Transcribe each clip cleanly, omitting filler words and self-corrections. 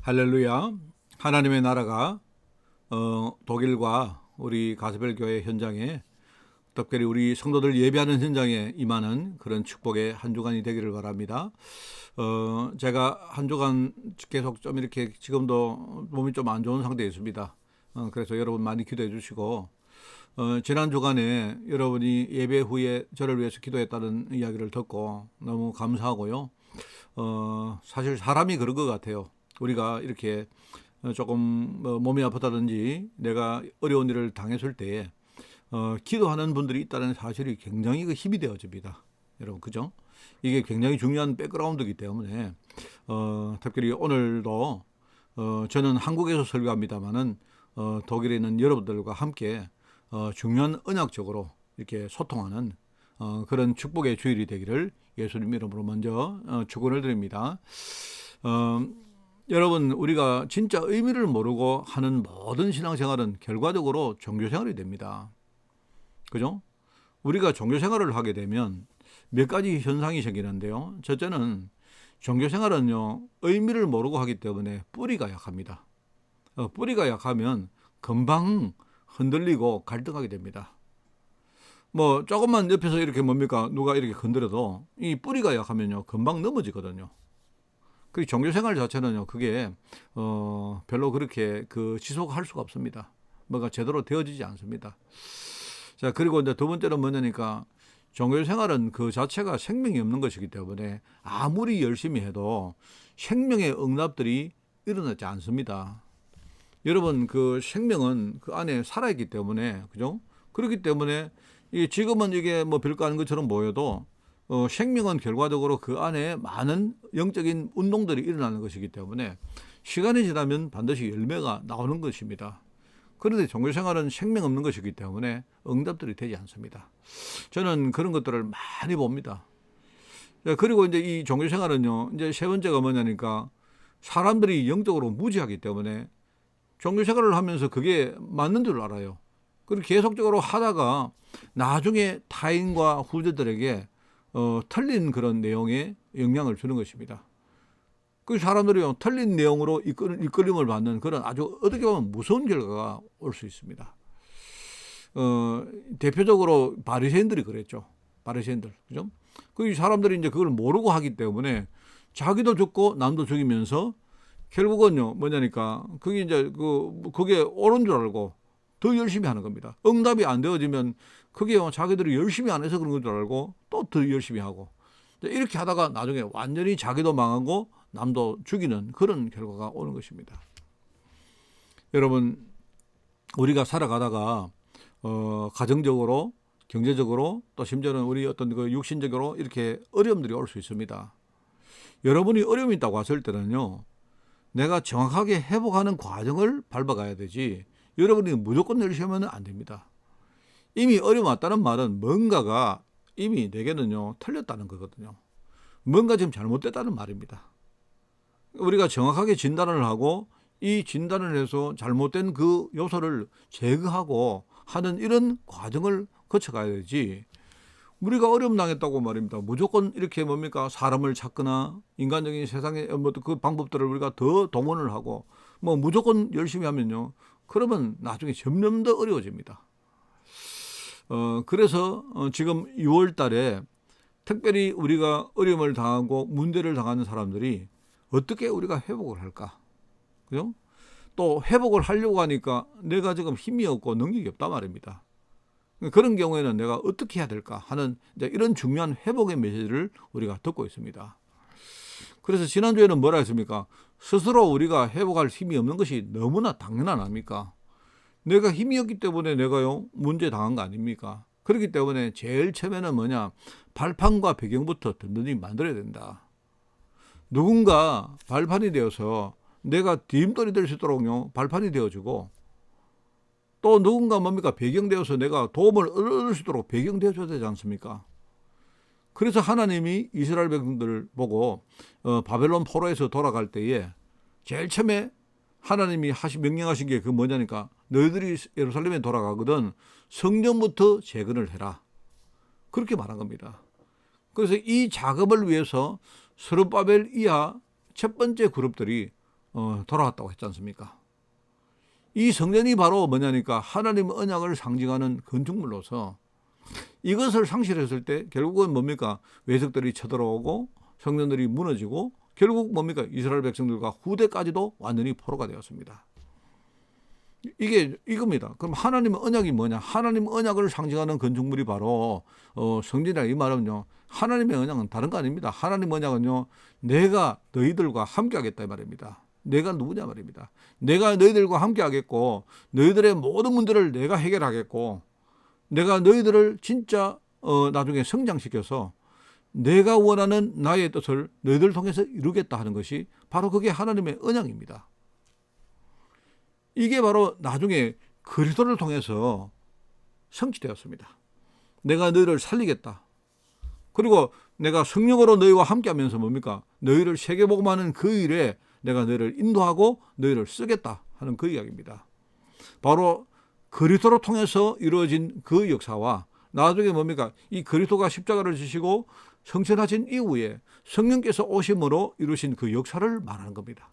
할렐루야. 하나님의 나라가 독일과 우리 가스벨 교회 현장에, 특별히 우리 성도들 예배하는 현장에 임하는 그런 축복의 한 주간이 되기를 바랍니다. 제가 한 주간 계속 좀 이렇게 지금도 몸이 좀 안 좋은 상태에 있습니다. 그래서 여러분 많이 기도해 주시고, 지난 주간에 여러분이 예배 후에 저를 위해서 기도했다는 이야기를 듣고 너무 감사하고요. 사실 사람이 그런 것 같아요. 우리가 이렇게 조금 몸이 아프다든지 내가 어려운 일을 당했을 때에 기도하는 분들이 있다는 사실이 굉장히 힘이 되어집니다. 여러분, 그죠? 이게 굉장히 중요한 백그라운드이기 때문에 특별히 오늘도 저는 한국에서 설교합니다만은 독일에 있는 여러분들과 함께 중요한 언약적으로 이렇게 소통하는 그런 축복의 주일이 되기를 예수님 이름으로 먼저 축원을 드립니다. 여러분, 우리가 진짜 의미를 모르고 하는 모든 신앙생활은 결과적으로 종교생활이 됩니다. 그죠? 우리가 종교생활을 하게 되면 몇 가지 현상이 생기는데요. 첫째는 종교생활은요, 의미를 모르고 하기 때문에 뿌리가 약합니다. 뿌리가 약하면 금방 흔들리고 갈등하게 됩니다. 뭐 조금만 옆에서 이렇게 뭡니까 누가 이렇게 건드려도 이 뿌리가 약하면요 금방 넘어지거든요. 그 종교생활 자체는요 그게 별로 그렇게 지속할 수가 없습니다. 뭐가 제대로 되어지지 않습니다. 자, 그리고 이제 두 번째는 뭐냐니까 종교생활은 그 자체가 생명이 없는 것이기 때문에 아무리 열심히 해도 생명의 응답들이 일어나지 않습니다. 여러분, 그 생명은 그 안에 살아있기 때문에, 그죠? 그렇기 때문에 지금은 이게 뭐 별거 아닌 것처럼 보여도 생명은 결과적으로 그 안에 많은 영적인 운동들이 일어나는 것이기 때문에 시간이 지나면 반드시 열매가 나오는 것입니다. 그런데 종교생활은 생명 없는 것이기 때문에 응답들이 되지 않습니다. 저는 그런 것들을 많이 봅니다. 그리고 이제 이 종교생활은요, 이제 세 번째가 뭐냐니까 사람들이 영적으로 무지하기 때문에 종교생활을 하면서 그게 맞는 줄 알아요. 그리고 계속적으로 하다가 나중에 타인과 후대들에게 틀린 그런 내용에 영향을 주는 것입니다. 그 사람들이 틀린 내용으로 이끌림을 받는 그런 아주 어떻게 보면 무서운 결과가 올 수 있습니다. 대표적으로 바리새인들이 그랬죠. 바리새인들, 그죠? 그 사람들이 이제 그걸 모르고 하기 때문에 자기도 죽고 남도 죽이면서 결국은요 뭐냐니까 그게 이제 그게 옳은 줄 알고 더 열심히 하는 겁니다. 응답이 안 되어지면 그게 자기들이 열심히 안 해서 그런 건 줄 알고 또 더 열심히 하고 이렇게 하다가 나중에 완전히 자기도 망하고 남도 죽이는 그런 결과가 오는 것입니다. 여러분, 우리가 살아가다가 가정적으로, 경제적으로, 또 심지어는 우리 어떤 육신적으로 이렇게 어려움들이 올 수 있습니다. 여러분이 어려움이 있다고 했을 때는요, 내가 정확하게 회복하는 과정을 밟아가야 되지 여러분이 무조건 열심히 하면 안 됩니다. 이미 어려움 왔다는 말은 뭔가가 이미 내게는요 틀렸다는 거거든요. 뭔가 지금 잘못됐다는 말입니다. 우리가 정확하게 진단을 하고 이 진단을 해서 잘못된 그 요소를 제거하고 하는 이런 과정을 거쳐가야 되지, 우리가 어려움 당했다고 말입니다. 무조건 이렇게 뭡니까 사람을 찾거나 인간적인 세상의 그 방법들을 우리가 더 동원을 하고 뭐 무조건 열심히 하면요 그러면 나중에 점점 더 어려워집니다. 그래서 지금 6월 달에 특별히 우리가 어려움을 당하고 문제를 당하는 사람들이 어떻게 우리가 회복을 할까? 그죠? 또 회복을 하려고 하니까 내가 지금 힘이 없고 능력이 없단 말입니다. 그런 경우에는 내가 어떻게 해야 될까 하는 이런 중요한 회복의 메시지를 우리가 듣고 있습니다. 그래서 지난주에는 뭐라 했습니까? 스스로 우리가 회복할 힘이 없는 것이 너무나 당연한 아닙니까? 내가 힘이 없기 때문에 내가요 문제 당한 거 아닙니까? 그렇기 때문에 제일 처음에는 뭐냐, 발판과 배경부터 든든히 만들어야 된다. 누군가 발판이 되어서 내가 디딤돌이 될 수 있도록요 발판이 되어주고, 또 누군가 뭡니까 배경되어서 내가 도움을 얻을 수 있도록 배경되어줘야 되지 않습니까? 그래서 하나님이 이스라엘 백성들을 보고 바벨론 포로에서 돌아갈 때에 제일 처음에 하나님이 명령하신 게 그 뭐냐니까 너희들이 예루살렘에 돌아가거든 성전부터 재건을 해라, 그렇게 말한 겁니다. 그래서 이 작업을 위해서 스룹바벨 이하 첫 번째 그룹들이 돌아왔다고 했지 않습니까? 이 성전이 바로 뭐냐니까 하나님의 언약을 상징하는 건축물로서 이것을 상실했을 때 결국은 뭡니까? 외적들이 쳐들어오고 성전들이 무너지고 결국 뭡니까? 이스라엘 백성들과 후대까지도 완전히 포로가 되었습니다. 이게 이겁니다. 그럼 하나님의 언약이 뭐냐? 하나님의 언약을 상징하는 건축물이 바로 성전이라. 이 말은요, 하나님의 언약은 다른 거 아닙니다. 하나님의 언약은요, 내가 너희들과 함께 하겠다 이 말입니다. 내가 누구냐 말입니다. 내가 너희들과 함께 하겠고 너희들의 모든 문제를 내가 해결하겠고 내가 너희들을 진짜 나중에 성장시켜서 내가 원하는 나의 뜻을 너희들 통해서 이루겠다 하는 것이 바로 그게 하나님의 언약입니다. 이게 바로 나중에 그리스도를 통해서 성취되었습니다. 내가 너희를 살리겠다. 그리고 내가 성령으로 너희와 함께하면서 뭡니까? 너희를 세계복음하는 그 일에 내가 너희를 인도하고 너희를 쓰겠다 하는 그 이야기입니다. 바로 그리스도를 통해서 이루어진 그 역사와 나중에 뭡니까? 이 그리스도가 십자가를 지시고 성천하신 이후에 성령께서 오심으로 이루신 그 역사를 말하는 겁니다.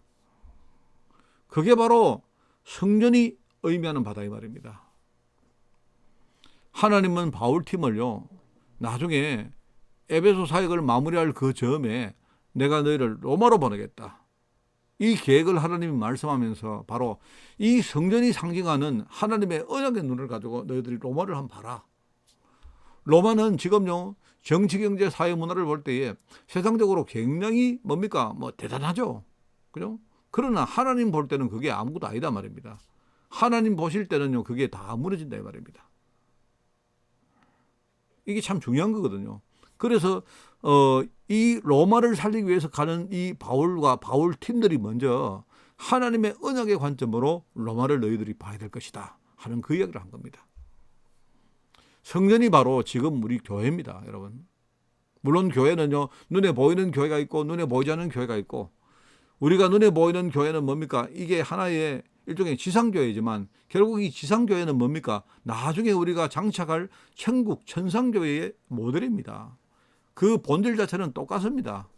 그게 바로 성전이 의미하는 바다 이 말입니다. 하나님은 바울팀을요, 나중에 에베소 사역을 마무리할 그 점에 내가 너희를 로마로 보내겠다. 이 계획을 하나님이 말씀하면서 바로 이 성전이 상징하는 하나님의 언약의 눈을 가지고 너희들이 로마를 한번 봐라. 로마는 지금요, 정치, 경제, 사회, 문화를 볼 때에 세상적으로 굉장히 뭡니까? 대단하죠. 그죠? 그러나 하나님 볼 때는 그게 아무것도 아니다 말입니다. 하나님 보실 때는요, 그게 다 무너진다 이 말입니다. 이게 참 중요한 거거든요. 그래서 이 로마를 살리기 위해서 가는 이 바울과 바울 팀들이 먼저 하나님의 언약의 관점으로 로마를 너희들이 봐야 될 것이다 하는 그 이야기를 한 겁니다. 성전이 바로 지금 우리 교회입니다, 여러분. 물론 교회는요, 눈에 보이는 교회가 있고 눈에 보이지 않는 교회가 있고, 우리가 눈에 보이는 교회는 뭡니까? 이게 하나의 일종의 지상교회지만 결국 이 지상교회는 뭡니까? 나중에 우리가 장착할 천국 천상교회의 모델입니다. 그 본질 자체는 똑같습니다.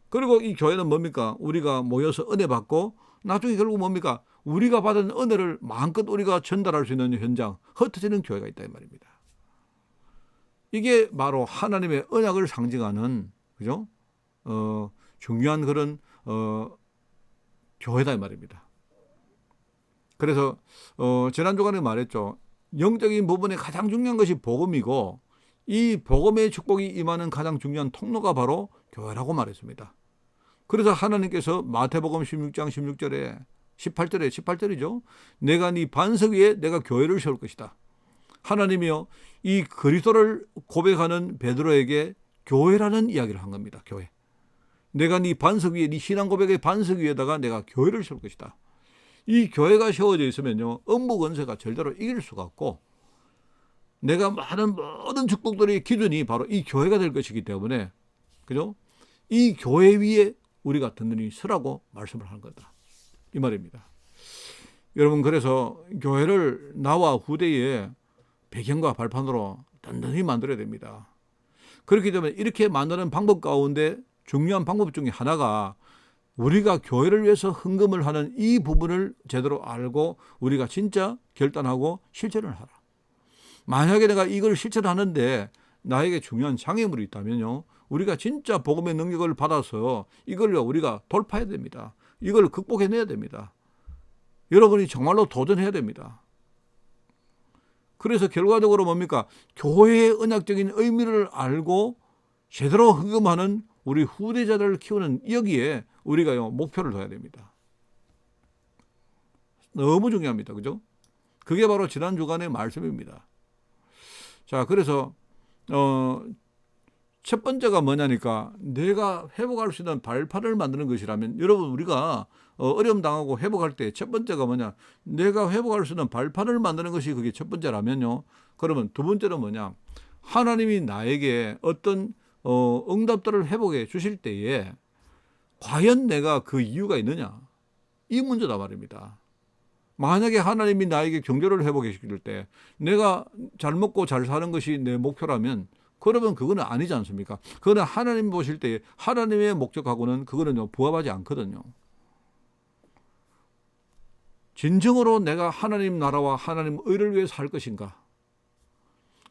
그리고 이 교회는 뭡니까? 우리가 모여서 은혜 받고 나중에 결국 뭡니까? 우리가 받은 은혜를 마음껏 우리가 전달할 수 있는 현장, 흩어지는 교회가 있다 이 말입니다. 이게 바로 하나님의 언약을 상징하는, 그죠? 중요한 그런 교회다 이 말입니다. 그래서 지난 주간에 말했죠. 영적인 부분에 가장 중요한 것이 복음이고 이 복음의 축복이 임하는 가장 중요한 통로가 바로 교회라고 말했습니다. 그래서 하나님께서 마태복음 16장 16절에 18절이죠. 내가 네 반석 위에 내가 교회를 세울 것이다. 하나님이요, 이 그리스도를 고백하는 베드로에게 교회라는 이야기를 한 겁니다. 교회. 내가 네 반석 위에, 네 신앙 고백의 반석 위에다가 내가 교회를 세울 것이다. 이 교회가 세워져 있으면요, 음부 권세가 절대로 이길 수가 없고 내가 많은 모든 축복들의 기준이 바로 이 교회가 될 것이기 때문에, 그죠? 이 교회 위에 우리가 든든히 서라고 말씀을 하는 거다 이 말입니다. 여러분, 그래서 교회를 나와 후대의 배경과 발판으로 든든히 만들어야 됩니다. 그렇기 때문에 이렇게 만드는 방법 가운데 중요한 방법 중에 하나가 우리가 교회를 위해서 헌금을 하는 이 부분을 제대로 알고 우리가 진짜 결단하고 실천을 하라. 만약에 내가 이걸 실천하는데 나에게 중요한 장애물이 있다면요, 우리가 진짜 복음의 능력을 받아서 이걸 우리가 돌파해야 됩니다. 이걸 극복해내야 됩니다. 여러분이 정말로 도전해야 됩니다. 그래서 결과적으로 뭡니까? 교회의 언약적인 의미를 알고 제대로 헌금하는 우리 후대자들을 키우는 여기에 우리가 목표를 둬야 됩니다. 너무 중요합니다. 그죠? 그게 바로 지난 주간의 말씀입니다. 자, 그래서 첫 번째가 뭐냐니까 내가 회복할 수 있는 발판을 만드는 것이라면, 여러분, 우리가 어려움 당하고 회복할 때 첫 번째가 뭐냐? 내가 회복할 수 있는 발판을 만드는 것이 그게 첫 번째라면요, 그러면 두 번째는 뭐냐? 하나님이 나에게 어떤 응답들을 회복해 주실 때에 과연 내가 그 이유가 있느냐? 이 문제다 말입니다. 만약에 하나님이 나에게 경제를 회복해 주실 때 내가 잘 먹고 잘 사는 것이 내 목표라면 그러면 그거는 아니지 않습니까? 그거는 하나님 보실 때 하나님의 목적하고는 그거는 부합하지 않거든요. 진정으로 내가 하나님 나라와 하나님 의를 위해서 할 것인가?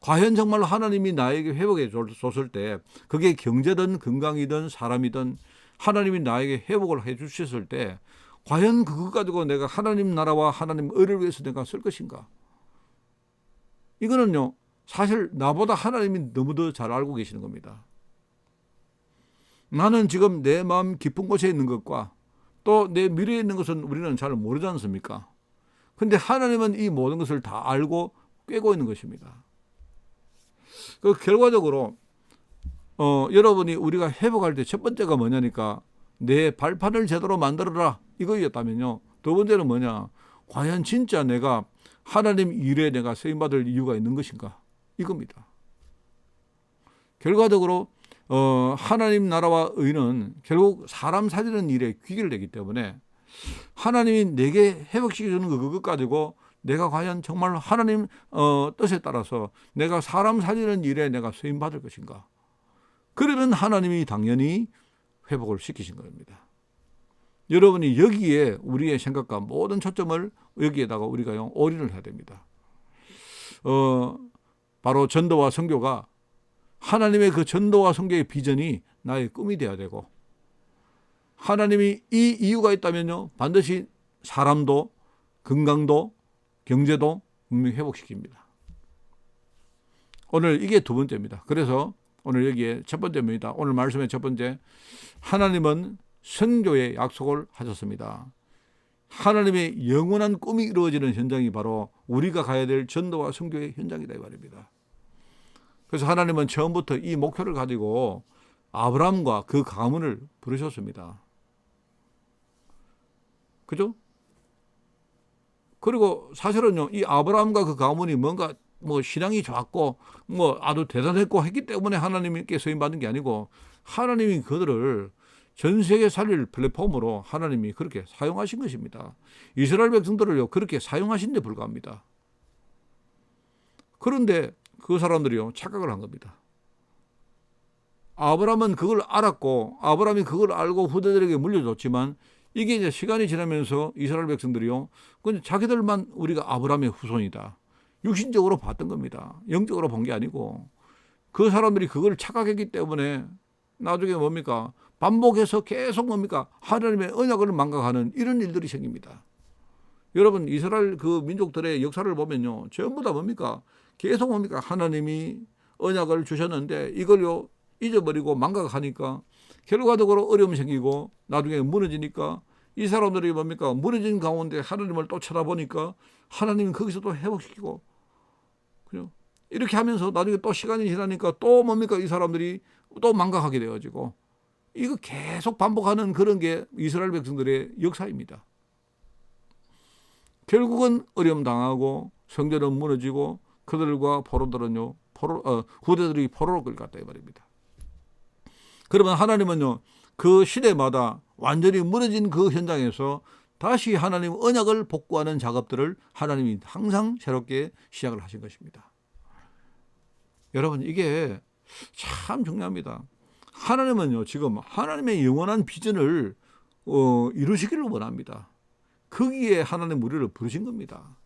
과연 정말 하나님이 나에게 회복해 줬을 때 그게 경제든 건강이든 사람이든 하나님이 나에게 회복을 해 주셨을 때 과연 그것 가지고 내가 하나님 나라와 하나님 의를 위해서 내가 쓸 것인가? 이거는요, 사실 나보다 하나님이 너무 더 잘 알고 계시는 겁니다. 나는 지금 내 마음 깊은 곳에 있는 것과 또 내 미래에 있는 것은 우리는 잘 모르지 않습니까? 근데 하나님은 이 모든 것을 다 알고 꿰고 있는 것입니다. 그 결과적으로 여러분이 우리가 회복할 때 첫 번째가 뭐냐니까 내 발판을 제대로 만들어라 이거였다면요. 두 번째는 뭐냐? 과연 진짜 내가 하나님 일에 내가 쓰임받을 이유가 있는 것인가? 이겁니다. 결과적으로 하나님 나라와 의는 결국 사람 살리는 일에 귀결되기 때문에 하나님이 내게 회복시켜주는 그것 가지고 내가 과연 정말 하나님 뜻에 따라서 내가 사람 살리는 일에 내가 쓰임받을 것인가? 그러면 하나님이 당연히 회복을 시키신 겁니다. 여러분이 여기에 우리의 생각과 모든 초점을 여기에다가 우리가 올인을 해야 됩니다. 바로 전도와 선교가 하나님의 그 전도와 선교의 비전이 나의 꿈이 되어야 되고 하나님이 이 이유가 있다면요 반드시 사람도 건강도 경제도 분명히 회복시킵니다. 오늘 이게 두 번째입니다. 그래서 오늘 여기에 첫 번째입니다. 오늘 말씀의 첫 번째, 하나님은 선교의 약속을 하셨습니다. 하나님의 영원한 꿈이 이루어지는 현장이 바로 우리가 가야 될 전도와 선교의 현장이다 이 말입니다. 그래서 하나님은 처음부터 이 목표를 가지고 아브라함과 그 가문을 부르셨습니다. 그죠? 그리고 사실은요, 이 아브라함과 그 가문이 뭔가 신앙이 좋았고 아주 대단했고 했기 때문에 하나님께 쓰임받은 게 아니고 하나님이 그들을 전 세계 살릴 플랫폼으로 하나님이 그렇게 사용하신 것입니다. 이스라엘 백성들을요 그렇게 사용하신 데 불과합니다. 그런데 그 사람들이요 착각을 한 겁니다. 아브라함은 그걸 알았고 아브라함이 그걸 알고 후대들에게 물려줬지만 이게 이제 시간이 지나면서 이스라엘 백성들이요 그냥 자기들만 우리가 아브라함의 후손이다 육신적으로 봤던 겁니다. 영적으로 본 게 아니고 그 사람들이 그걸 착각했기 때문에 나중에 뭡니까 반복해서 계속 뭡니까 하나님의 언약을 망각하는 이런 일들이 생깁니다. 여러분 이스라엘 그 민족들의 역사를 보면요 전부 다 뭡니까 계속 뭡니까 하나님이 언약을 주셨는데 이걸요 잊어버리고 망각하니까 결과적으로 어려움이 생기고 나중에 무너지니까 이 사람들이 뭡니까 무너진 가운데 하나님을 또 쳐다보니까 하나님은 거기서 또 회복시키고 그죠? 이렇게 하면서 나중에 또 시간이 지나니까 또 뭡니까 이 사람들이 또 망각하게 되어지고 이거 계속 반복하는 그런 게 이스라엘 백성들의 역사입니다. 결국은 어려움 당하고 성전은 무너지고 그들과 포로들은요 후대들이 포로로 끌려갔다 이 말입니다. 그러면 하나님은요 그 시대마다 완전히 무너진 그 현장에서 다시 하나님 언약을 복구하는 작업들을 하나님이 항상 새롭게 시작을 하신 것입니다. 여러분 이게 참 중요합니다. 하나님은요 지금 하나님의 영원한 비전을 이루시기를 원합니다. 거기에 하나님 우리를 부르신 겁니다.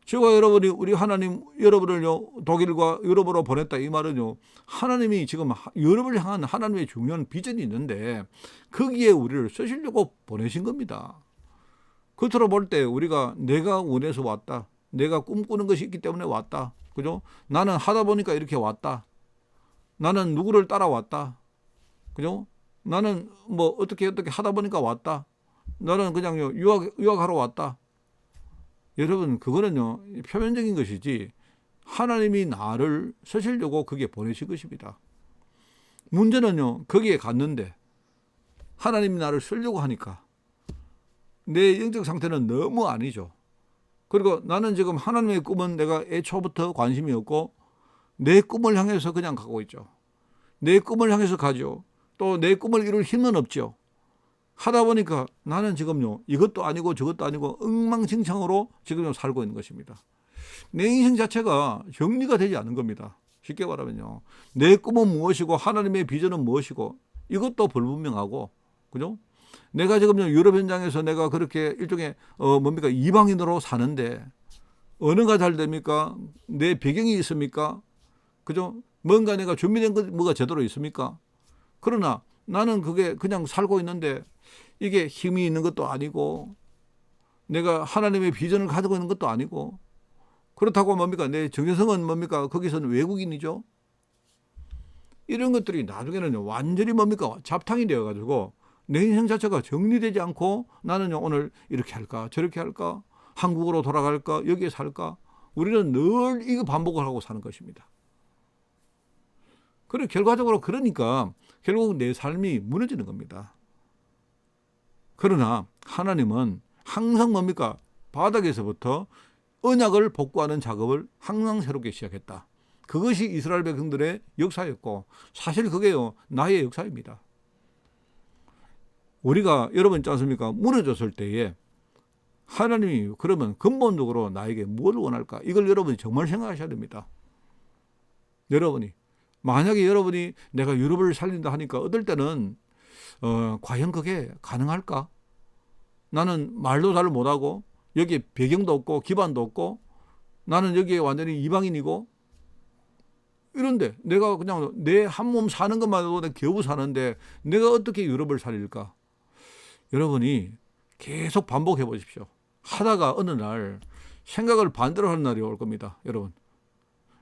저와 여러분이 우리 하나님 여러분을요 독일과 유럽으로 보냈다 이 말은요 하나님이 지금 유럽을 향한 하나님의 중요한 비전이 있는데 거기에 우리를 쓰시려고 보내신 겁니다. 겉으로 볼 때 우리가 내가 원해서 왔다 내가 꿈꾸는 것이 있기 때문에 왔다 그죠? 나는 하다 보니까 이렇게 왔다 나는 누구를 따라왔다 그죠? 나는 어떻게 하다 보니까 왔다 나는 그냥 유학하러 왔다. 여러분 그거는요 표면적인 것이지 하나님이 나를 쓰시려고 그게 보내신 것입니다. 문제는요 거기에 갔는데 하나님이 나를 쓰려고 하니까 내 영적 상태는 너무 아니죠. 그리고 나는 지금 하나님의 꿈은 내가 애초부터 관심이 없고 내 꿈을 향해서 그냥 가고 있죠. 내 꿈을 향해서 가죠. 또 내 꿈을 이룰 힘은 없죠. 하다 보니까 나는 지금요 이것도 아니고 저것도 아니고 엉망진창으로 지금 살고 있는 것입니다. 내 인생 자체가 정리가 되지 않은 겁니다. 쉽게 말하면요 내 꿈은 무엇이고 하나님의 비전은 무엇이고 이것도 불분명하고 그죠? 내가 지금 유럽 현장에서 내가 그렇게 일종의 뭡니까 이방인으로 사는데 언어가 잘 됩니까? 내 배경이 있습니까? 그죠? 뭔가 내가 준비된 것 뭐가 제대로 있습니까? 그러나 나는 그게 그냥 살고 있는데 이게 힘이 있는 것도 아니고 내가 하나님의 비전을 가지고 있는 것도 아니고 그렇다고 뭡니까? 내 정체성은 뭡니까? 거기서는 외국인이죠. 이런 것들이 나중에는 완전히 뭡니까? 잡탕이 되어가지고 내 인생 자체가 정리되지 않고 나는요 오늘 이렇게 할까 저렇게 할까 한국으로 돌아갈까 여기에 살까 우리는 늘 이거 반복을 하고 사는 것입니다. 그래 결과적으로 그러니까 결국 내 삶이 무너지는 겁니다. 그러나 하나님은 항상 뭡니까? 바닥에서부터 언약을 복구하는 작업을 항상 새롭게 시작했다. 그것이 이스라엘 백성들의 역사였고 사실 그게요 나의 역사입니다. 우리가 여러분 있지 않습니까? 무너졌을 때에 하나님이 그러면 근본적으로 나에게 뭘 원할까? 이걸 여러분이 정말 생각하셔야 됩니다. 여러분이 만약에 여러분이 내가 유럽을 살린다 하니까 어떨 때는 과연 그게 가능할까? 나는 말도 잘 못하고 여기에 배경도 없고 기반도 없고 나는 여기에 완전히 이방인이고 이런데 내가 그냥 내 한 몸 사는 것만으로도 내가 겨우 사는데 내가 어떻게 유럽을 살릴까? 여러분이 계속 반복해 보십시오. 하다가 어느 날 생각을 반대로 하는 날이 올 겁니다. 여러분.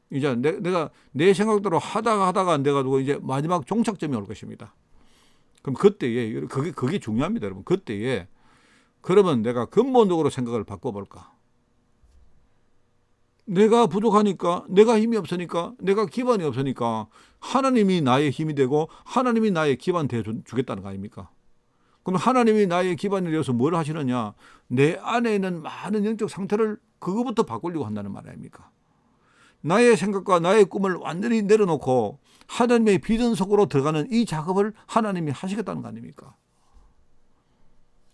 이제 내가 내 생각대로 하다가 안 돼가지고 이제 마지막 종착점이 올 것입니다. 그럼 그때에 그게 중요합니다. 여러분. 그때에 그러면 내가 근본적으로 생각을 바꿔볼까? 내가 부족하니까, 내가 힘이 없으니까, 내가 기반이 없으니까 하나님이 나의 힘이 되고 하나님이 나의 기반 되어 주겠다는 거 아닙니까? 그럼 하나님이 나의 기반이 되어서 뭘 하시느냐? 내 안에 있는 많은 영적 상태를 그거부터 바꾸려고 한다는 말 아닙니까? 나의 생각과 나의 꿈을 완전히 내려놓고 하나님의 비전 속으로 들어가는 이 작업을 하나님이 하시겠다는 거 아닙니까?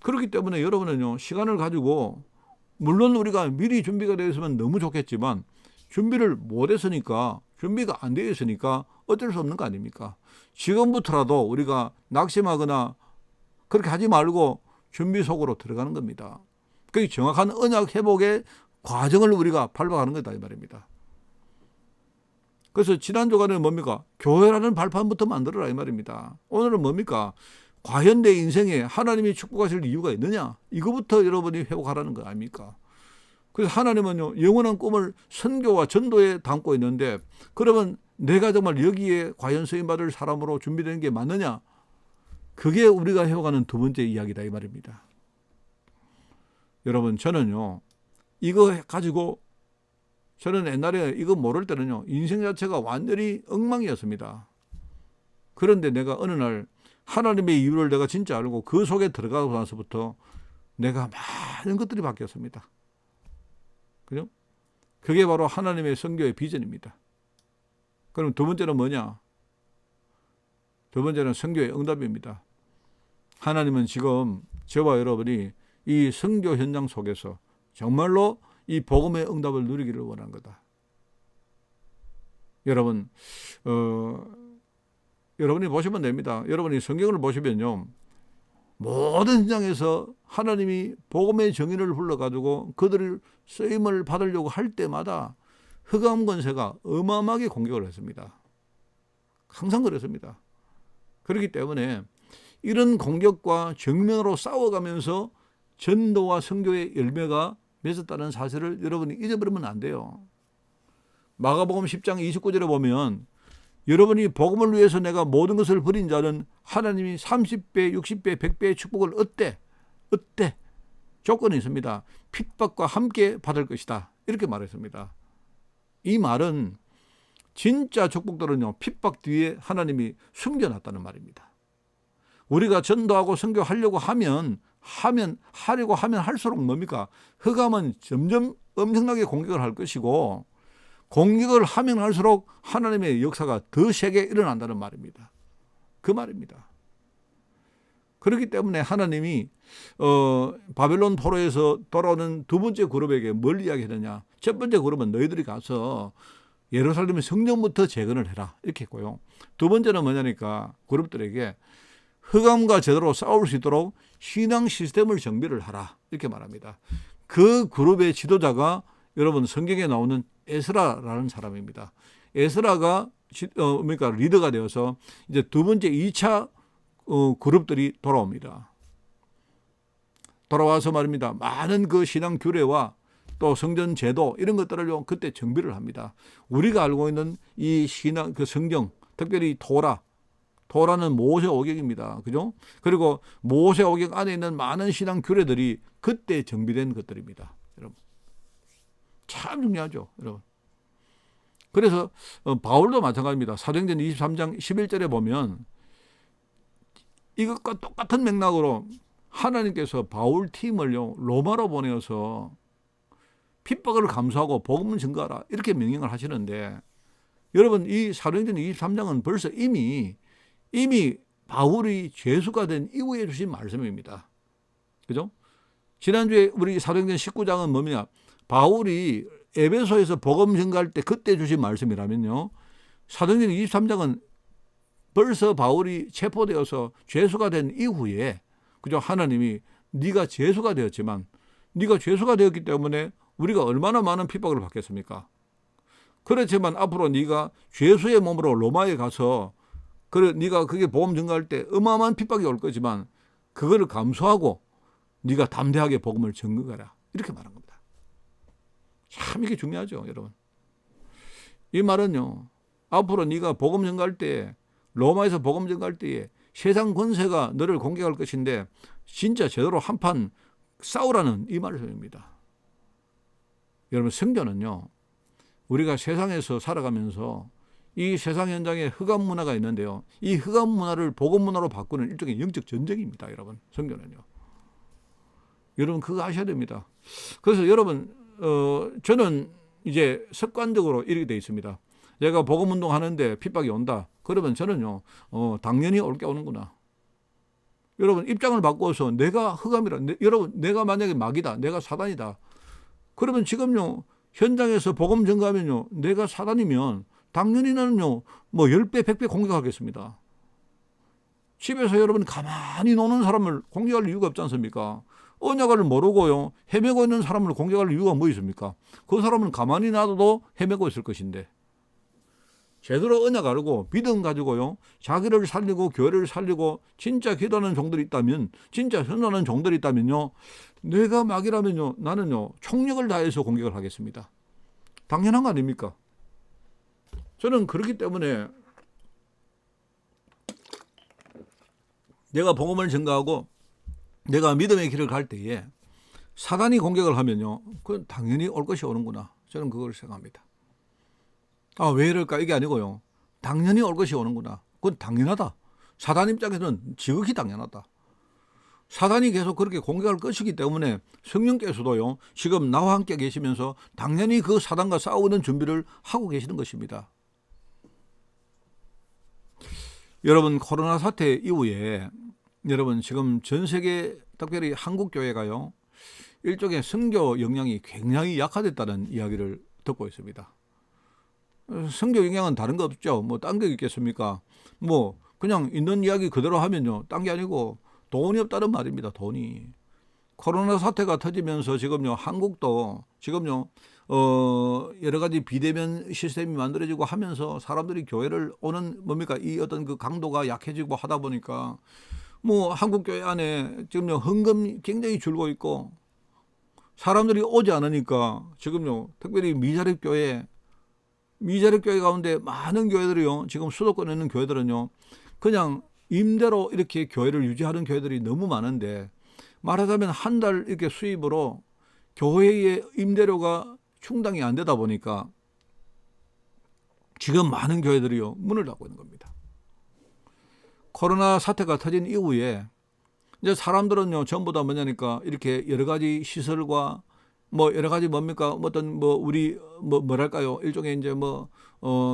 그렇기 때문에 여러분은요, 시간을 가지고 물론 우리가 미리 준비가 되어 있으면 너무 좋겠지만 준비를 못 했으니까 준비가 안 되어 있으니까 어쩔 수 없는 거 아닙니까? 지금부터라도 우리가 낙심하거나 그렇게 하지 말고 준비 속으로 들어가는 겁니다. 그게 정확한 언약 회복의 과정을 우리가 밟아가는 거다 이 말입니다. 그래서 지난 주간에는 뭡니까? 교회라는 발판부터 만들어라 이 말입니다. 오늘은 뭡니까? 과연 내 인생에 하나님이 축복하실 이유가 있느냐? 이거부터 여러분이 회복하라는 거 아닙니까? 그래서 하나님은요, 영원한 꿈을 선교와 전도에 담고 있는데 그러면 내가 정말 여기에 과연 쓰임받을 사람으로 준비되는 게 맞느냐? 그게 우리가 해오가는 두 번째 이야기다 이 말입니다. 여러분 저는요 이거 가지고 저는 옛날에 이거 모를 때는요 인생 자체가 완전히 엉망이었습니다. 그런데 내가 어느 날 하나님의 이유를 내가 진짜 알고 그 속에 들어가고 나서부터 내가 많은 것들이 바뀌었습니다. 그죠? 그게 바로 하나님의 선교의 비전입니다. 그럼 두 번째는 뭐냐? 두 번째는 선교의 응답입니다. 하나님은 지금 저와 여러분이 이 선교 현장 속에서 정말로 이 복음의 응답을 누리기를 원한 거다. 여러분, 여러분이 보시면 됩니다. 여러분이 성경을 보시면요. 모든 현장에서 하나님이 복음의 정의를 불러가지고 그들을 쓰임을 받으려고 할 때마다 흑암 권세가 어마어마하게 공격을 했습니다. 항상 그랬습니다. 그렇기 때문에 이런 공격과 정면으로 싸워가면서 전도와 선교의 열매가 맺었다는 사실을 여러분이 잊어버리면 안 돼요. 마가복음 10장 29절에 보면 여러분이 복음을 위해서 내가 모든 것을 버린 자는 하나님이 30배, 60배, 100배의 축복을 얻대. 조건이 있습니다. 핍박과 함께 받을 것이다. 이렇게 말했습니다. 이 말은 진짜 축복들은요. 핍박 뒤에 하나님이 숨겨놨다는 말입니다. 우리가 전도하고 선교하려고 하려고 하면 할수록 뭡니까? 흑암은 점점 엄청나게 공격을 할 것이고 공격을 하면 할수록 하나님의 역사가 더 세게 일어난다는 말입니다. 그 말입니다. 그렇기 때문에 하나님이 바벨론 포로에서 돌아오는 두 번째 그룹에게 뭘 이야기했느냐? 첫 번째 그룹은 너희들이 가서 예루살렘의 성전부터 재건을 해라 이렇게 했고요. 두 번째는 뭐냐니까 그룹들에게 흑암과 제대로 싸울 수 있도록 신앙 시스템을 정비를 하라 이렇게 말합니다. 그 그룹의 지도자가 여러분 성경에 나오는 에스라라는 사람입니다. 에스라가 그러니까 리더가 되어서 이제 두 번째 2차 그룹들이 돌아옵니다. 돌아와서 말입니다. 많은 그 신앙 규례와 또 성전 제도 이런 것들을 그때 정비를 합니다. 우리가 알고 있는 이 신앙 그 성경, 특별히 토라는 모세 오경입니다. 그죠? 그리고 모세 오경 안에 있는 많은 신앙 규례들이 그때 정비된 것들입니다. 여러분. 참 중요하죠, 여러분. 그래서 바울도 마찬가지입니다. 사도행전 23장 11절에 보면 이것과 똑같은 맥락으로 하나님께서 바울 팀을요 로마로 보내어서 핍박을 감수하고 복음을 증거하라 이렇게 명령을 하시는데, 여러분 이 사도행전 23장은 벌써 이미 바울이 죄수가 된 이후에 주신 말씀입니다. 그죠? 지난주에 우리 사도행전 19장은 뭐냐? 바울이 에베소에서 복음 증거할 때 그때 주신 말씀이라면요, 사도행전 23장은 벌써 바울이 체포되어서 죄수가 된 이후에, 그죠? 하나님이 네가 죄수가 되었지만, 네가 죄수가 되었기 때문에 우리가 얼마나 많은 핍박을 받겠습니까? 그렇지만 앞으로 네가 죄수의 몸으로 로마에 가서 그래 네가 그게 복음 증거할 때 어마어마한 핍박이 올 거지만 그거를 감수하고 네가 담대하게 복음을 증거하라 이렇게 말한 겁니다. 참 이게 중요하죠, 여러분. 이 말은요, 앞으로 네가 복음 증거할 때, 로마에서 복음 증거할 때에 세상 권세가 너를 공격할 것인데 진짜 제대로 한판 싸우라는 이 말씀입니다. 여러분, 성전은요, 우리가 세상에서 살아가면서 이 세상 현장에 흑암 문화가 있는데요, 이 흑암 문화를 복음 문화로 바꾸는 일종의 영적 전쟁입니다. 여러분, 성전은요. 여러분 그거 아셔야 됩니다. 그래서 여러분 저는 이제 습관적으로 이렇게 돼 있습니다. 내가 복음 운동 하는데 핍박이 온다. 그러면 저는요 당연히 올 게 오는구나. 여러분 입장을 바꿔서 내가 흑암이라, 여러분 내가 만약에 마귀다, 내가 사단이다. 그러면 지금요 현장에서 복음 전가하면요 내가 사단이면 당연히 나는요 뭐 10배 100배 공격하겠습니다. 집에서 여러분 가만히 노는 사람을 공격할 이유가 없지 않습니까? 언약을 모르고요 헤매고 있는 사람을 공격할 이유가 뭐 있습니까? 그 사람은 가만히 놔둬도 헤매고 있을 것인데, 제대로 언약 알고 믿음 가지고요 자기를 살리고 교회를 살리고 진짜 기도하는 종들이 있다면, 진짜 헌하는 종들이 있다면요, 내가 마귀라면요 나는요 총력을 다해서 공격을 하겠습니다. 당연한 거 아닙니까? 저는 그렇기 때문에 내가 복음을 전가하고 내가 믿음의 길을 갈 때에 사단이 공격을 하면요 그건 당연히 올 것이 오는구나, 저는 그걸 생각합니다. 아, 왜 이럴까? 이게 아니고요, 당연히 올 것이 오는구나, 그건 당연하다. 사단 입장에서는 지극히 당연하다. 사단이 계속 그렇게 공격할 것이기 때문에 성령께서도요 지금 나와 함께 계시면서 당연히 그 사단과 싸우는 준비를 하고 계시는 것입니다. 여러분 코로나 사태 이후에 여러분 지금 전 세계 특별히 한국 교회가요 일종의 선교 역량이 굉장히 약화됐다는 이야기를 듣고 있습니다. 선교 역량은 다른 거 없죠. 뭐 딴 게 있겠습니까? 뭐 그냥 있는 이야기 그대로 하면요 딴 게 아니고 돈이 없다는 말입니다. 돈이. 코로나 사태가 터지면서 지금요 한국도 지금요 여러 가지 비대면 시스템이 만들어지고 하면서 사람들이 교회를 오는 뭡니까 이 어떤 그 강도가 약해지고 하다 보니까 뭐 한국 교회 안에 지금요 헌금이 굉장히 줄고 있고 사람들이 오지 않으니까 지금요 특별히 미자립 교회 가운데 많은 교회들이요 지금 수도권에 있는 교회들은요 그냥 임대로 이렇게 교회를 유지하는 교회들이 너무 많은데, 말하자면 한 달 이렇게 수입으로 교회의 임대료가 충당이 안 되다 보니까 지금 많은 교회들이요 문을 닫고 있는 겁니다. 코로나 사태가 터진 이후에 이제 사람들은요 전부 다 뭐냐니까 이렇게 여러 가지 시설과 뭐 여러 가지 뭡니까 어떤 뭐 우리 뭐랄까요 일종의 이제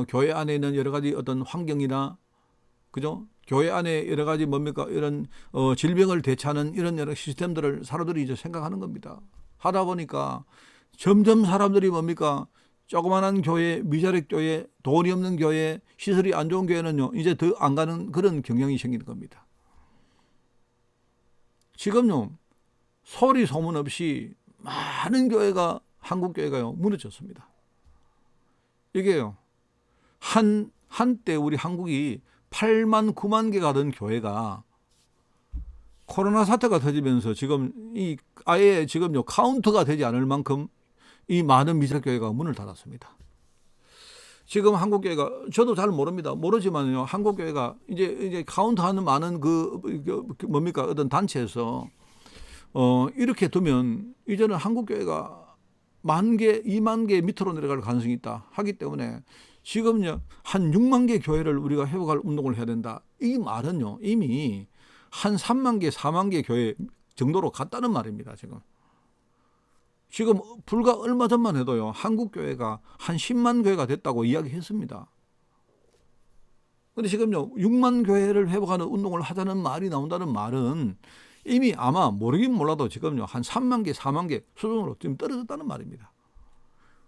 교회 안에 있는 여러 가지 어떤 환경이나 그죠? 교회 안에 여러 가지 뭡니까 이런 질병을 대처하는 이런 여러 시스템들을 사람들이 이제 생각하는 겁니다. 하다 보니까 점점 사람들이 뭡니까 조그만한 교회, 미자립 교회, 돈이 없는 교회, 시설이 안 좋은 교회는요 이제 더 안 가는 그런 경향이 생기는 겁니다. 지금요 소리 소문 없이 많은 교회가 한국 교회가요 무너졌습니다. 이게요 한때 우리 한국이 8만 9만 개 가던 교회가 코로나 사태가 터지면서 지금 이 아예 지금요 카운트가 되지 않을 만큼 이 많은 미자 교회가 문을 닫았습니다. 지금 한국 교회가 저도 잘 모르지만요 한국 교회가 이제 카운트하는 많은 뭡니까 어떤 단체에서 이렇게 두면 이제는 한국 교회가 10,000개, 20,000개 밑으로 내려갈 가능성이 있다 하기 때문에 지금요 한 6만 개 교회를 우리가 회복할 운동을 해야 된다. 이 말은요 이미 한 3만 개, 4만 개 교회 정도로 갔다는 말입니다. 지금 불과 얼마 전만 해도요 한국 교회가 한 10만 교회가 됐다고 이야기했습니다. 그런데 지금요 6만 교회를 회복하는 운동을 하자는 말이 나온다는 말은 이미 아마 모르긴 몰라도 지금요 한 3만 개, 4만 개 수준으로 지금 떨어졌다는 말입니다.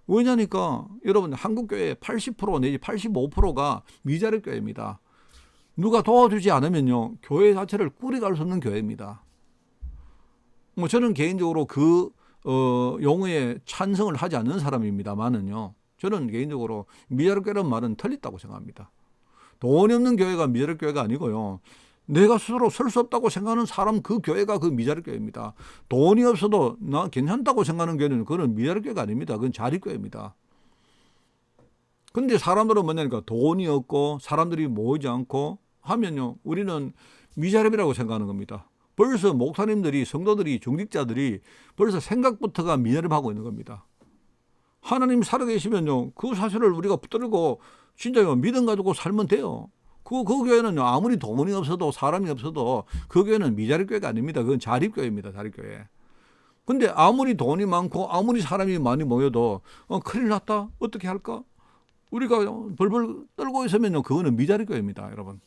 왜냐니까 여러분 한국 교회의 80% 내지 85%가 미자립 교회입니다. 누가 도와주지 않으면요 교회 자체를 꾸려갈 수 없는 교회입니다. 뭐 저는 개인적으로 용어에 찬성을 하지 않는 사람입니다만은요 저는 개인적으로 미자립 교회라는 말은 틀렸다고 생각합니다. 돈이 없는 교회가 미자립 교회가 아니고요 내가 스스로 설 수 없다고 생각하는 사람 그 교회가 그 미자립 교회입니다. 돈이 없어도 나 괜찮다고 생각하는 교회는 그건 미자립 교회가 아닙니다. 그건 자립 교회입니다. 근데 사람들은 뭐냐니까 돈이 없고 사람들이 모이지 않고 하면요 우리는 미자립이라고 생각하는 겁니다. 벌써 목사님들이 성도들이 중직자들이 벌써 생각부터가 미자립하고 있는 겁니다. 하나님 살아계시면요 그 사실을 우리가 붙들고 진짜요 믿음 가지고 살면 돼요. 그 교회는 아무리 돈이 없어도 사람이 없어도 그 교회는 미자립 교회가 아닙니다. 그건 자립교회입니다. 자립교회. 근데 아무리 돈이 많고 아무리 사람이 많이 모여도 큰일 났다 어떻게 할까 우리가 벌벌 떨고 있으면요 그거는 미자립 교회입니다. 여러분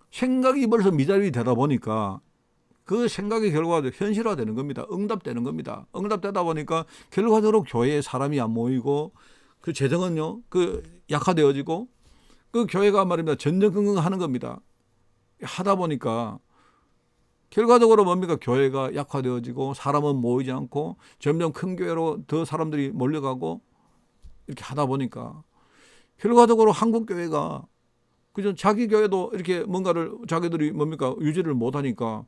생각이 벌써 미자립이 되다 보니까 그 생각의 결과가 현실화되는 겁니다. 응답되는 겁니다. 응답되다 보니까 결과적으로 교회에 사람이 안 모이고 그 재정은요 약화되어지고 그 교회가 말입니다. 전전긍긍하는 겁니다. 하다 보니까 결과적으로 뭡니까? 교회가 약화되어지고 사람은 모이지 않고 점점 큰 교회로 더 사람들이 몰려가고 이렇게 하다 보니까 결과적으로 한국 교회가 그죠? 자기 교회도 이렇게 뭔가를 자기들이 유지를 못하니까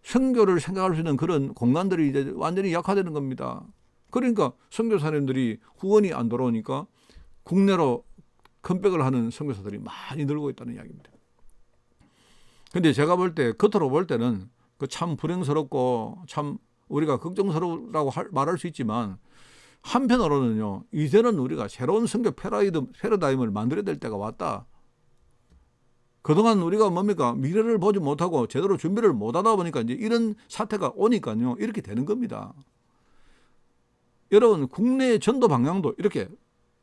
선교를 생각할 수 있는 그런 공간들이 이제 완전히 약화되는 겁니다. 그러니까 선교사님들이 후원이 안 들어오니까 국내로 컴백을 하는 선교사들이 많이 늘고 있다는 이야기입니다. 근데 제가 겉으로 볼 때는 그 참 불행스럽고 참 우리가 걱정스러우라고 말할 수 있지만 한편으로는요, 이제는 우리가 새로운 선교 패러다임을 만들어야 될 때가 왔다. 그동안 우리가 미래를 보지 못하고 제대로 준비를 못하다 보니까 이제 이런 사태가 오니까요, 이렇게 되는 겁니다. 여러분, 국내의 전도 방향도 이렇게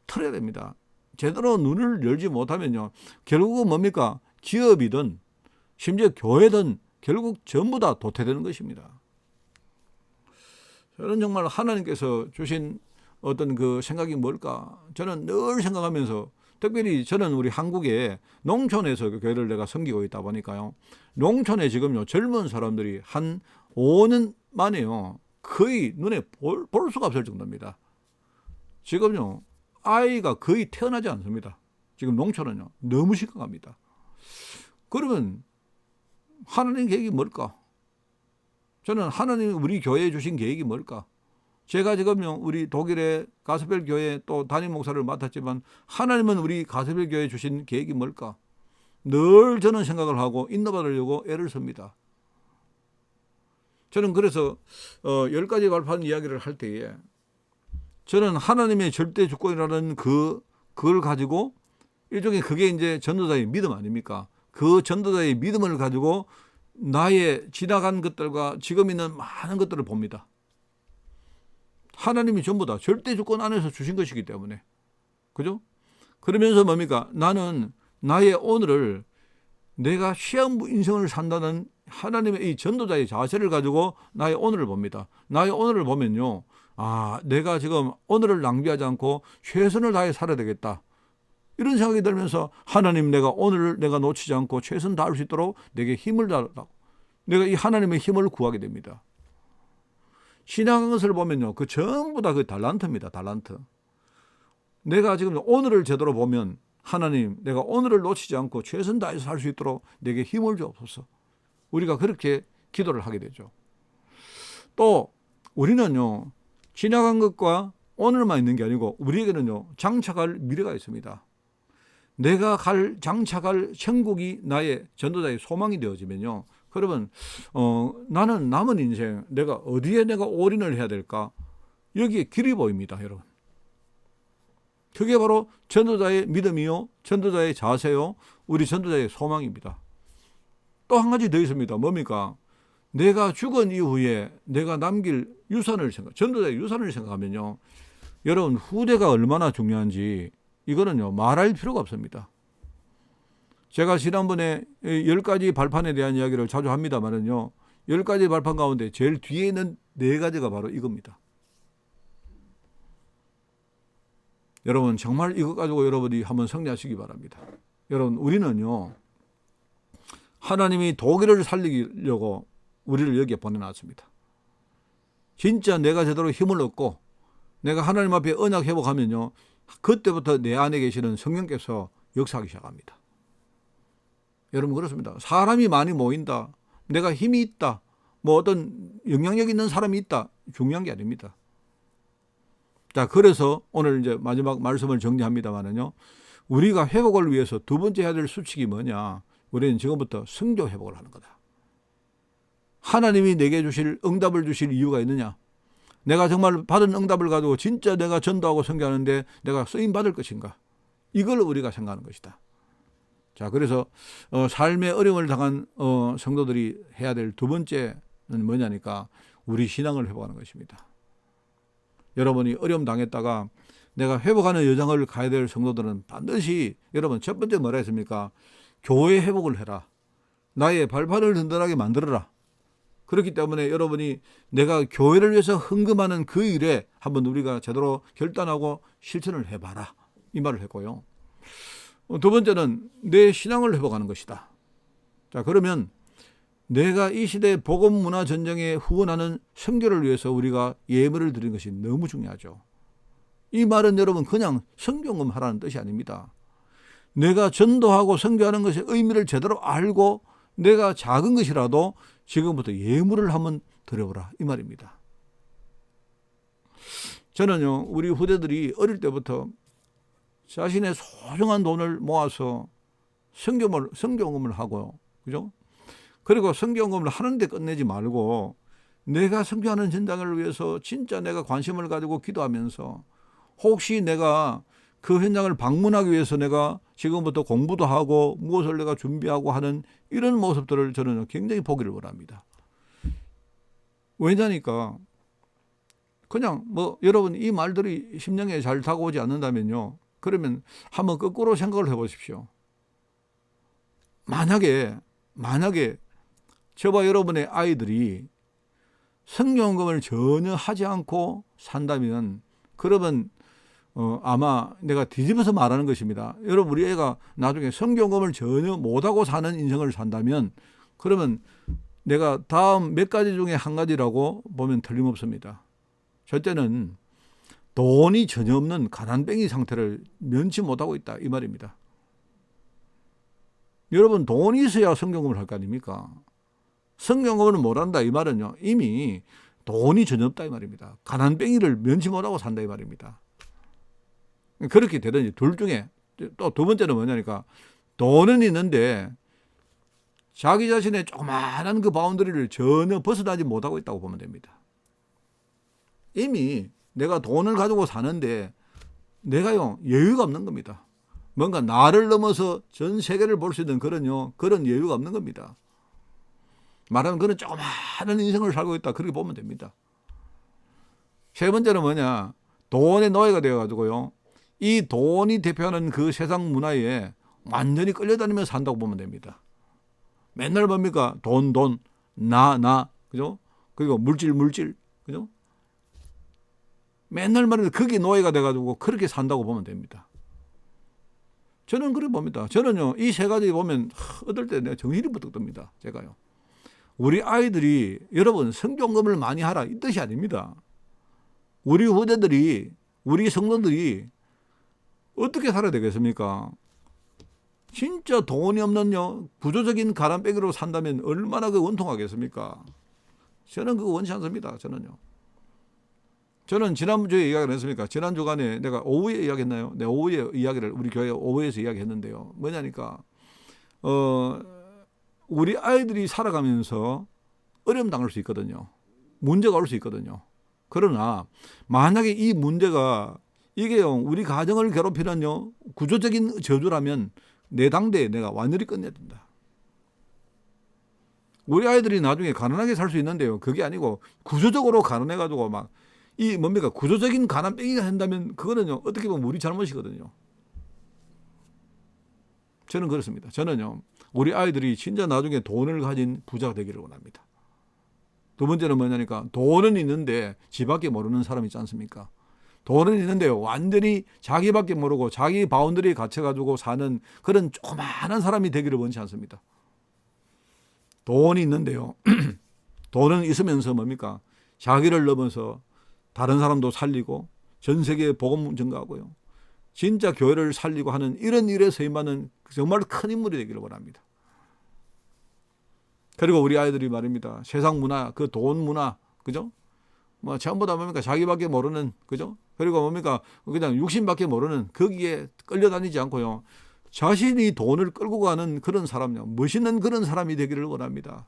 틀어야 됩니다. 제대로 눈을 열지 못하면요, 결국은 기업이든 심지어 교회든 결국 전부 다 도태되는 것입니다. 저는 정말 하나님께서 주신 어떤 그 생각이 뭘까? 저는 늘 생각하면서, 특별히 저는 우리 한국의 농촌에서 그 교회를 내가 섬기고 있다 보니까요, 농촌에 지금요 젊은 사람들이 한 5년 만에요 거의 눈에 볼 수가 없을 정도입니다. 지금요 아이가 거의 태어나지 않습니다. 지금 농촌은요 너무 심각합니다. 그러면 하나님 계획이 뭘까? 저는 하나님이 우리 교회에 주신 계획이 뭘까? 제가 지금요 우리 독일의 가스펠 교회 또 담임 목사를 맡았지만 하나님은 우리 가스펠 교회에 주신 계획이 뭘까? 늘 저는 생각을 하고 인도받으려고 애를 씁니다. 저는 그래서 10가지 발판 이야기를 할 때에 저는 하나님의 절대 주권이라는 그걸 가지고 일종의 그게 이제 전도자의 믿음 아닙니까? 그 전도자의 믿음을 가지고 나의 지나간 것들과 지금 있는 많은 것들을 봅니다. 하나님이 전부 다 절대 주권 안에서 주신 것이기 때문에. 그죠? 그러면서 나는 나의 오늘을 내가 시한부 인생을 산다는 하나님의 이 전도자의 자세를 가지고 나의 오늘을 봅니다. 나의 오늘을 보면요, 내가 지금 오늘을 낭비하지 않고 최선을 다해 살아야 되겠다. 이런 생각이 들면서 하나님, 내가 오늘을 내가 놓치지 않고 최선 다할 수 있도록 내게 힘을 달라고. 내가 이 하나님의 힘을 구하게 됩니다. 신앙한 것을 보면요, 그 전부 다 그 달란트입니다. 달란트. 내가 지금 오늘을 제대로 보면 하나님, 내가 오늘을 놓치지 않고 최선 다해서 살 수 있도록 내게 힘을 주옵소서. 우리가 그렇게 기도를 하게 되죠. 또 우리는요, 지나간 것과 오늘만 있는 게 아니고 우리에게는요, 장차갈 미래가 있습니다. 내가 장차갈 천국이 나의 전도자의 소망이 되어지면요, 그러면 나는 남은 인생 내가 어디에 내가 올인을 해야 될까? 여기에 길이 보입니다, 여러분. 그게 바로 전도자의 믿음이요, 전도자의 자세요, 우리 전도자의 소망입니다. 또 한 가지 더 있습니다. 뭡니까? 내가 죽은 이후에 내가 남길 유산을 전도자의 유산을 생각하면요, 여러분 후대가 얼마나 중요한지 이거는요 말할 필요가 없습니다. 제가 지난번에 10가지 발판에 대한 이야기를 자주 합니다만은요, 10가지 발판 가운데 제일 뒤에 있는 4가지가 바로 이겁니다. 여러분 정말 이것 가지고 여러분이 한번 성리하시기 바랍니다. 여러분 우리는요, 하나님이 독일을 살리려고 우리를 여기에 보내놨습니다. 진짜 내가 제대로 힘을 얻고 내가 하나님 앞에 언약 회복하면요, 그때부터 내 안에 계시는 성령께서 역사하기 시작합니다. 여러분 그렇습니다. 사람이 많이 모인다, 내가 힘이 있다, 뭐 어떤 영향력 있는 사람이 있다, 중요한 게 아닙니다. 자, 그래서 오늘 이제 마지막 말씀을 정리합니다만은요, 우리가 회복을 위해서 두 번째 해야 될 수칙이 뭐냐? 우리는 지금부터 성교 회복을 하는 거다. 하나님이 내게 주실 응답을 주실 이유가 있느냐? 내가 정말 받은 응답을 가지고 진짜 내가 전도하고 선교하는데 내가 쓰임 받을 것인가? 이걸 우리가 생각하는 것이다. 자, 그래서 삶의 어려움을 당한 성도들이 해야 될 두 번째는 뭐냐니까 우리 신앙을 회복하는 것입니다. 여러분이 어려움 당했다가 내가 회복하는 여정을 가야 될 성도들은 반드시 여러분 첫 번째 뭐라 했습니까? 교회 회복을 해라. 나의 발판을 든든하게 만들어라. 그렇기 때문에 여러분이 내가 교회를 위해서 헌금하는 그 일에 한번 우리가 제대로 결단하고 실천을 해봐라. 이 말을 했고요. 두 번째는 내 신앙을 회복하는 것이다. 자, 그러면 내가 이 시대 복음 문화 전쟁에 후원하는 선교를 위해서 우리가 예물을 드리는 것이 너무 중요하죠. 이 말은 여러분 그냥 선교금 하라는 뜻이 아닙니다. 내가 전도하고 선교하는 것의 의미를 제대로 알고 내가 작은 것이라도 지금부터 예물을 한번 드려보라, 이 말입니다. 저는요, 우리 후대들이 어릴 때부터 자신의 소중한 돈을 모아서 선교금을 하고요, 그죠? 그리고 선교금을 하는데 끝내지 말고 내가 선교하는 전장을 위해서 진짜 내가 관심을 가지고 기도하면서 혹시 내가 그 현장을 방문하기 위해서 내가 지금부터 공부도 하고 무엇을 내가 준비하고 하는 이런 모습들을 저는 굉장히 보기를 원합니다. 왜냐니까 그냥 뭐 여러분 이 말들이 심령에 잘 다가오지 않는다면요, 그러면 한번 거꾸로 생각을 해보십시오. 만약에 저와 여러분의 아이들이 성경금을 전혀 하지 않고 산다면 그러면 아마 내가 뒤집어서 말하는 것입니다. 여러분 우리 애가 나중에 성경금을 전혀 못하고 사는 인생을 산다면 그러면 내가 다음 몇 가지 중에 한 가지라고 보면 틀림없습니다. 첫째는 돈이 전혀 없는 가난뱅이 상태를 면치 못하고 있다, 이 말입니다. 여러분 돈이 있어야 성경금을 할 거 아닙니까? 성경금을 못한다 이 말은요, 이미 돈이 전혀 없다 이 말입니다. 가난뱅이를 면치 못하고 산다 이 말입니다. 그렇게 되든지 둘 중에 또 두 번째는 뭐냐니까 돈은 있는데 자기 자신의 조그마한 그 바운더리를 전혀 벗어나지 못하고 있다고 보면 됩니다. 이미 내가 돈을 가지고 사는데 내가요 여유가 없는 겁니다. 뭔가 나를 넘어서 전 세계를 볼 수 있는 그런 여유가 없는 겁니다. 말하면 그런 조그마한 인생을 살고 있다, 그렇게 보면 됩니다. 세 번째는 뭐냐, 돈의 노예가 되어가지고요, 이 돈이 대표하는 그 세상 문화에 완전히 끌려다니면서 산다고 보면 됩니다. 맨날 뭡니까? 돈, 나, 그죠? 그리고 물질, 그죠? 맨날 말하는 거기에 노예가 돼가지고 그렇게 산다고 보면 됩니다. 저는 그렇게 봅니다. 저는요, 이 세 가지 보면 어떨 때 내가 정신이 부탁 듭니다. 제가요. 우리 아이들이 여러분 성경검을 많이 하라 이 뜻이 아닙니다. 우리 후대들이 우리 성도들이 어떻게 살아야 되겠습니까? 진짜 돈이 없는 구조적인 가난뱅이로 산다면 얼마나 그 원통하겠습니까? 저는 그거 원치 않습니다. 저는 지난주에 이야기를 했습니까? 지난 주간에 내가 오후에 이야기했나요? 네, 오후에 이야기를 우리 교회 오후에서 이야기했는데요. 뭐냐니까 우리 아이들이 살아가면서 어려움 당할 수 있거든요. 문제가 올 수 있거든요. 그러나 만약에 이 문제가 이게요 우리 가정을 괴롭히는 구조적인 저주라면 내 당대에 내가 완전히 끝내야 된다. 우리 아이들이 나중에 가난하게 살 수 있는데요. 그게 아니고 구조적으로 가난해가지고 막 이 뭡니까 구조적인 가난뱅이가 된다면 그거는요 어떻게 보면 우리 잘못이거든요. 저는 그렇습니다. 저는요 우리 아이들이 진짜 나중에 돈을 가진 부자가 되기를 원합니다. 두 번째는 뭐냐니까 돈은 있는데 지밖에 모르는 사람 있지 않습니까? 돈은 있는데요 완전히 자기밖에 모르고 자기 바운더리에 갇혀가지고 사는 그런 조그마한 사람이 되기를 원치 않습니다. 돈이 있는데요 돈은 있으면서 뭡니까 자기를 넘어서 다른 사람도 살리고 전 세계에 복음 증가하고요 진짜 교회를 살리고 하는 이런 일에 서임하는 정말 큰 인물이 되기를 원합니다. 그리고 우리 아이들이 말입니다. 세상 문화, 그 돈 문화, 그죠? 뭐 전부 다 뭡니까 자기밖에 모르는, 그죠? 그리고 뭡니까 그냥 육신밖에 모르는 거기에 끌려다니지 않고요. 자신이 돈을 끌고 가는 그런 사람요, 멋있는 그런 사람이 되기를 원합니다.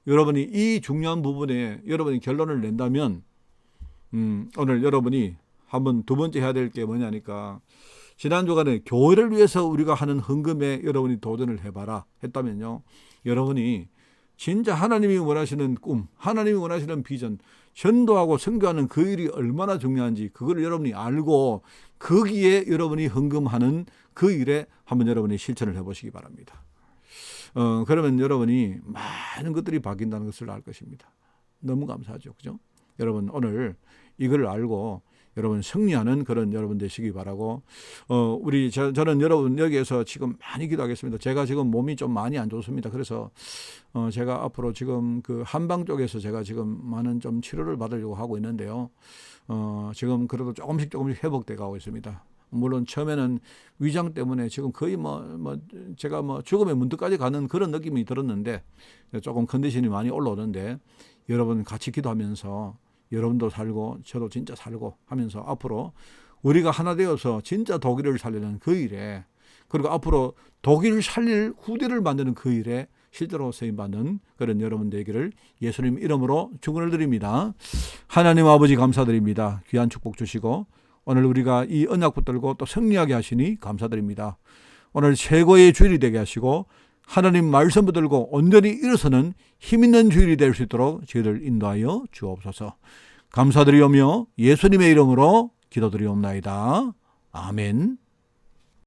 여러분이 이 중요한 부분에 여러분이 결론을 낸다면, 오늘 여러분이 한번 두 번째 해야 될 게 뭐냐니까 지난 주간에 교회를 위해서 우리가 하는 헌금에 여러분이 도전을 해봐라 했다면요. 여러분이 진짜 하나님이 원하시는 꿈, 하나님이 원하시는 비전, 전도하고 선교하는 그 일이 얼마나 중요한지 그걸 여러분이 알고 거기에 여러분이 헌금하는 그 일에 한번 여러분이 실천을 해보시기 바랍니다. 그러면 여러분이 많은 것들이 바뀐다는 것을 알 것입니다. 너무 감사하죠. 그죠? 여러분 오늘 이걸 알고 여러분 승리하는 그런 여러분 되시기 바라고 저는 여러분 여기에서 지금 많이 기도하겠습니다. 제가 지금 몸이 좀 많이 안 좋습니다. 그래서 제가 앞으로 지금 그 한방 쪽에서 제가 지금 많은 좀 치료를 받으려고 하고 있는데요. 지금 그래도 조금씩 회복돼 가고 있습니다. 물론 처음에는 위장 때문에 지금 거의 제가 죽음의 문득까지 가는 그런 느낌이 들었는데 조금 컨디션이 많이 올라오는데 여러분 같이 기도하면서 여러분도 살고 저도 진짜 살고 하면서 앞으로 우리가 하나 되어서 진짜 독일을 살리는 그 일에 그리고 앞으로 독일을 살릴 후대를 만드는 그 일에 실제로 쓰임받는 그런 여러분 되기를 예수님 이름으로 축원을 드립니다. 하나님 아버지 감사드립니다. 귀한 축복 주시고 오늘 우리가 이 언약 붙들고 또 승리하게 하시니 감사드립니다. 오늘 최고의 주일이 되게 하시고 하나님 말씀 붙들고 온전히 일어서는 힘있는 주일이 될 수 있도록 저희를 인도하여 주옵소서. 감사드리오며 예수님의 이름으로 기도드리옵나이다. 아멘.